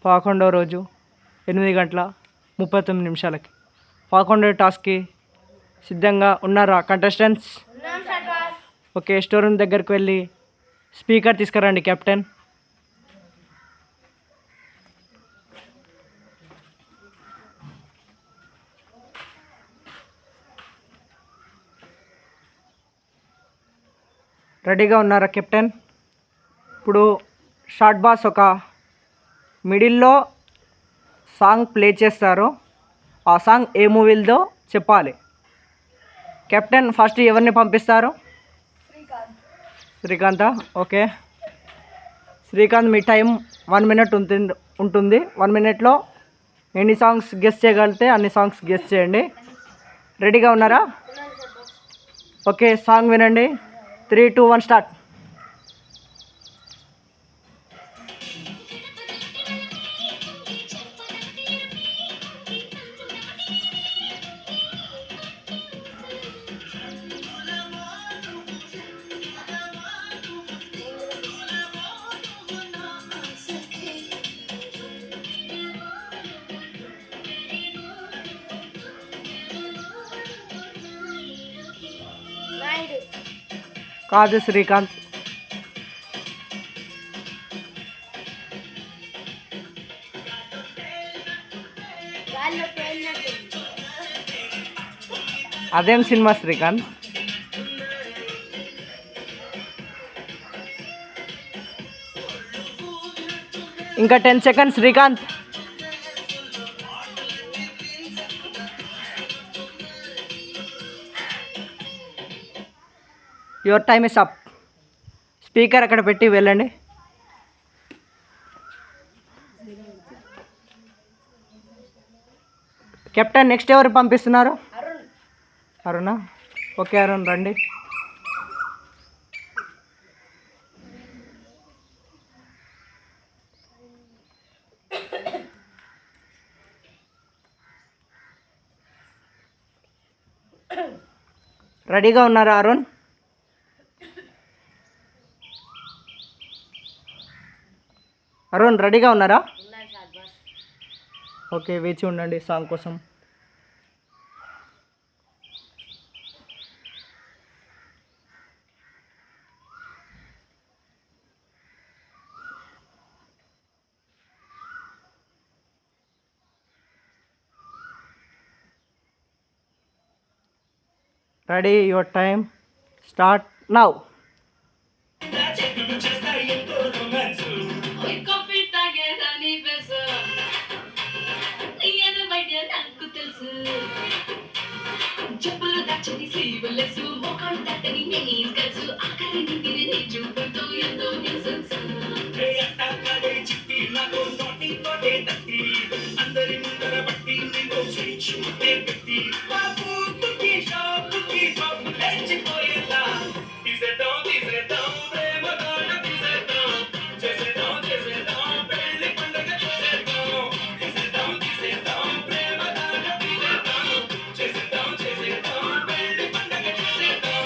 11వ రోజు 8:39 11వ టాస్క్కి సిద్ధంగా ఉన్నారా కంటెస్టెంట్స్? ఓకే, స్టోర్ రూమ్ దగ్గరికి వెళ్ళి స్పీకర్ తీసుకురండి కెప్టెన్. రెడీగా ఉన్నారా కెప్టెన్? ఇప్పుడు షార్ట్ బాస్ ఒక మిడిల్లో సాంగ్ ప్లే చేస్తారు. ఆ సాంగ్ ఏ మూవీలో చెప్పాలి. కెప్టెన్ ఫస్ట్ ఎవరిని పంపిస్తారు? శ్రీకాంతా? ఓకే శ్రీకాంత్, మీ టైం 1 మినిట్ ఉంటుంది. 1 మినిట్లో ఎన్ని సాంగ్స్ గెస్ట్ చేయగలిగితే అన్ని సాంగ్స్ గెస్ట్ చేయండి. రెడీగా ఉన్నారా? ఓకే, సాంగ్ వినండి. 3, 2, 1 స్టార్ట్. కాదు శ్రీకాంత్. అదేం సినిమా శ్రీకాంత్? ఇంకా 10 seconds Srikanth. Your time is up. Speaker అక్కడ పెట్టి వెళ్ళండి. కెప్టెన్, నెక్స్ట్ ఎవరు పంపిస్తున్నారు? అరుణ. ఓకే అరుణ్, రండి. రెడీగా ఉన్నారా అరుణ్? అరుణ్ రెడీగా ఉన్నారా? ఓకే, వేచి ఉండండి సాంగ్ కోసం. Ready, your time start now. చెప్పులు దచ్చని స్లీవ్లెస్ మోకాలు తట్టని నీస్ కల్సు ఆకలి నిందిని చూపుతో ఎంతో నిసన్స్ రే అట్టకడే చిట్టి నాకు నోటి తోటే తట్టి అందరి ముందర పట్టి నీకు చూచుతే పెట్టి బాబు తుకి షాపుకి బాబు లేచిపోయేలా తీసేద్దాం ప్రేమ గాన తీసేద్దాం చేసేద్దాం పెళ్లి పండుగ చేసేద్దాం తీసేద్దాం ప్రేమ గాన తీసేద్దాం చేసేద్దాం పెళ్లి పండుగ చేసేద్దాం.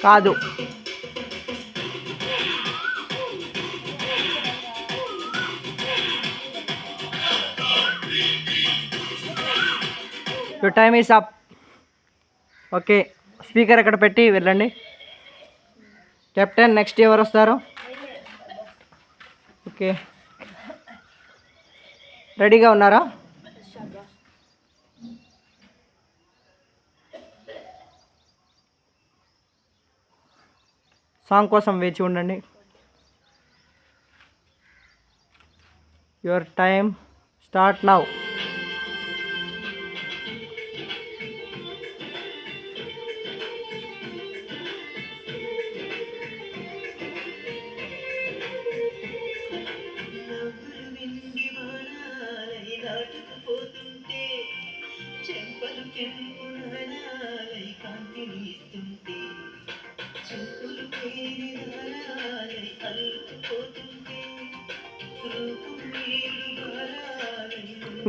కాదు. Your time is up. Okay, speaker అక్కడ పెట్టి వెళ్ళండి. కెప్టెన్, నెక్స్ట్ ఎవరు వస్తారు? ఓకే, రెడీగా ఉన్నారా? సాంగ్ కోసం వేచి ఉండండి. Your time start now.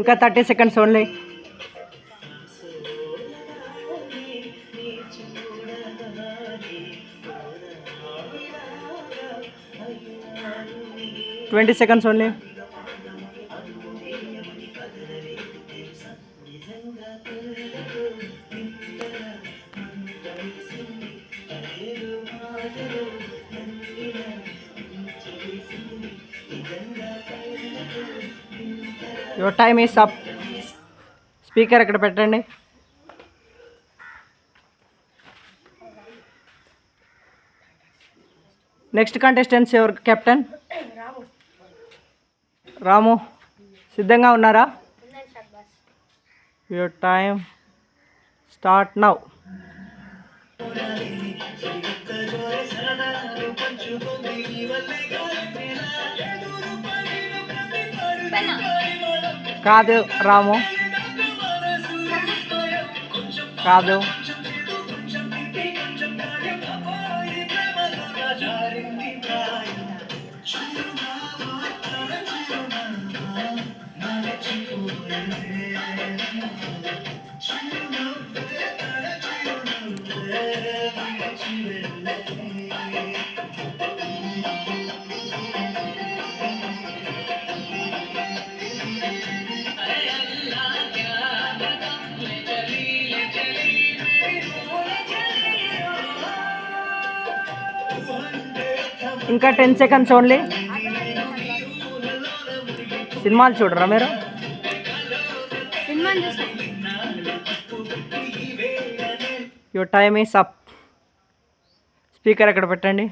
ఇంకా 30 seconds only. 20 seconds only. Your time is up. Speaker ఇక్కడ పెట్టండి. నెక్స్ట్ కంటెస్టెంట్స్ ఎవరు కెప్టెన్? రాము సిద్ధంగా ఉన్నారా? Your time start now. కాదు రాము, కాదు. ఇంకా 10 seconds ఓన్లీ. సినిమాలు చూడరా మీరు? Your time is up. Speaker ఎక్కడ పెట్టండి.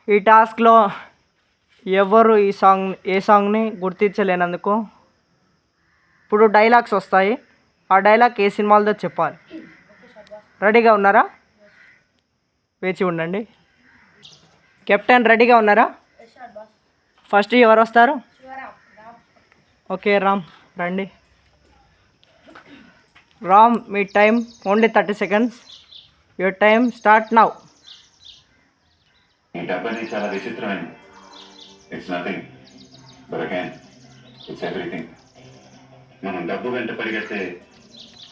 ఈ టాస్క్లో ఎవరు ఏ సాంగ్ని గుర్తించలేనందుకు ఇప్పుడు డైలాగ్స్ వస్తాయి. ఆ డైలాగ్ ఏ సినిమాలతో చెప్పాలి. రెడీగా ఉన్నారా? వేచి ఉండండి. కెప్టెన్ రెడీగా ఉన్నారా? ఫస్ట్ ఎవరు వస్తారు? ఓకే రామ్ రండి. రామ్ మీ time only 30 seconds. Your time start now. ఈ డబ్బని చాలా విచిత్రమైనది. It's nothing but again it's everything. మనం డబ్బు వెంట పరిగెడితే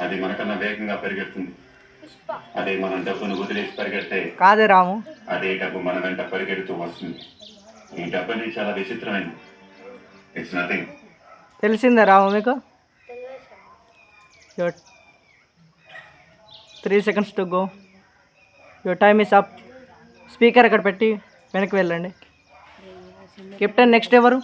అది మనకన్నా వేగంగా పరిగెడుతుంది. అదే మనం డబ్బును వదిలేసి పరిగెడితే కాదు రాము, అదే డబ్బు మన వెంట పరిగెడుతూ వస్తుంది. ఈ డబ్బని చాలా విచిత్రమైనది. It's nothing. తెలిసిందా రాము మీకు? 3 seconds to go. Your time is up. Speaker అక్కడ పెట్టి వెనక్కి వెళ్ళండి. కెప్టెన్ నెక్స్ట్ ఎవరు?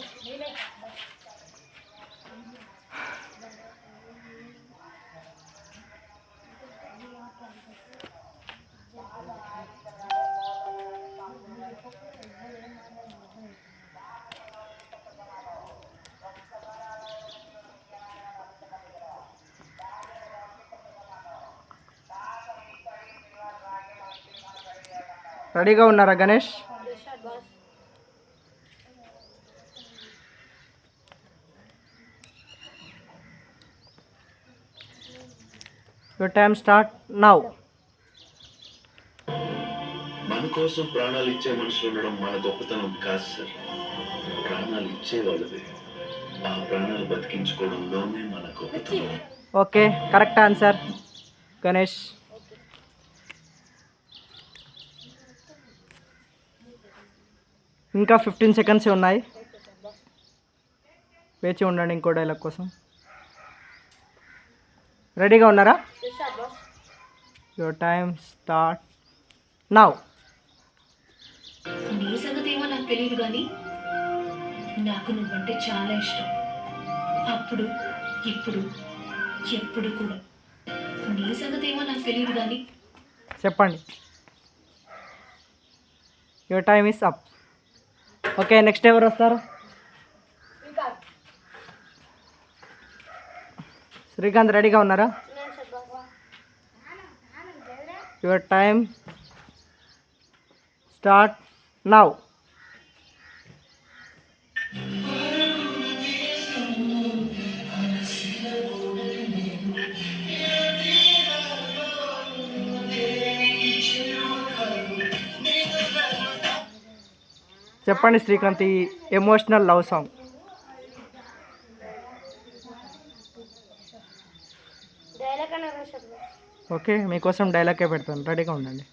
రెడీగా ఉన్నారా Ganesh? Your time start now. మన కోసం ప్రాణాలు ఇచ్చే మనుషులు ఉండడం మన గొప్పతనం కాదు సార్. ప్రాణాలు ఇచ్చేవాళ్ళది. ఆ ప్రాణాలు బతికించుకోవడంలోనే మన గొప్పతనం. Okay correct answer Ganesh. ఇంకా 15 seconds ఉన్నాయి. వేచి ఉండండి ఇంకో డైలాగ్ కోసం. రెడీగా ఉన్నారా? Your time start now. నీ సంగతి ఏమో నాకు తెలియదు కానీ నాకు నువ్వంటే చాలా ఇష్టం. అప్పుడు ఇప్పుడు ఎప్పుడు కూడా. నీ సంగతి ఏమో నాకు తెలియదు కానీ చెప్పండి. Your time is up. Okay next ఎవరు వస్తారు? శ్రీకాంత్ రెడీగా ఉన్నారా? Your time start now. చెప్పండి శ్రీకాంత్, ఈ ఎమోషనల్ లవ్ సాంగ్. ఓకే మీకోసం డైలాగే పెడతాను, రెడీగా ఉండండి.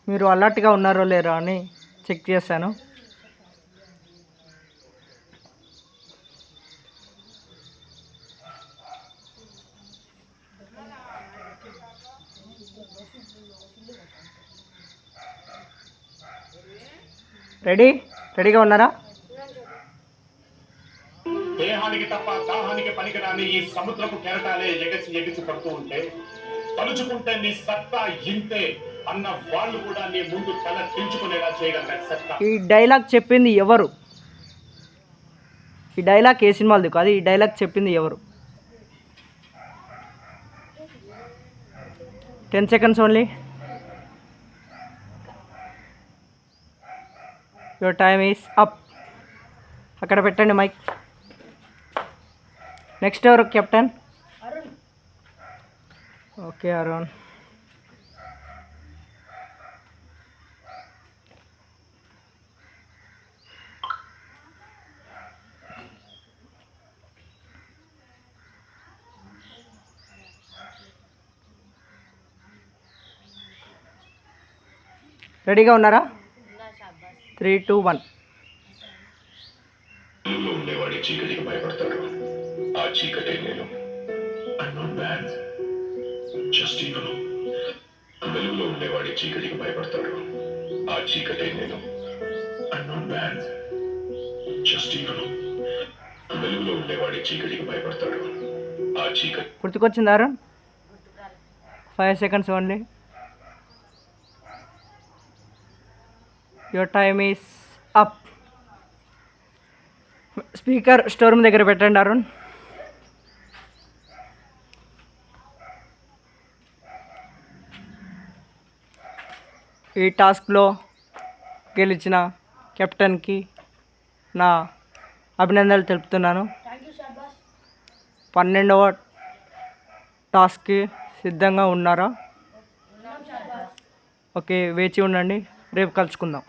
మీరు అలర్ట్గా ఉన్నారో లేరో అని చెక్ చేశాను. రెడీగా ఉన్నారా? దేహానికి తప్ప దాహానికి పనికిరాని ఈ సముద్రపు కెరటాలే ఎగసి పడుతూ ఉంటే తలుచుకుంటే నీ సత్తా ఇంతే అన్న వాళ్ళు కూడా నీ ముందు తల దించుకునేలా చేయగలిగిన సత్తా. ఈ డైలాగ్ చెప్పింది ఎవరు? ఈ డైలాగ్ ఏ సినిమాలది కాదు, ఈ డైలాగ్ చెప్పింది ఎవరు? 10 seconds only. Your time is up. అక్కడ పెట్టండి మైక్. నెక్స్ట్ ఎవరు కెప్టెన్? ఓకే అరుణ్. రెడీగా ఉన్నారా? 3, 2, 1. వెలుగులో ఉండేవాడి చీకటికి భయపడతాడు. ఆ చీకటే నేను. I'm not bad, just evil. వెలుగులో ఉండేవాడి చీకటికి భయపడతాడు. ఆ చీకటే నేను. I'm not bad, just evil. వెలుగులో ఉండేవాడి చీకటికి భయపడతాడు. ఆ చీకటి. గుర్తుకొచ్చింది Arun? 5 seconds only. Your time is up. Speaker store room దగ్గర పెట్టండి అరుణ్. ఈ టాస్క్లో గెలిచిన కెప్టెన్కి నా అభినందనలు తెలుపుతున్నాను. 12వ టాస్క్కి సిద్ధంగా ఉన్నారా? ఓకే, వేచి ఉండండి. రేపు కలుసుకుందాం.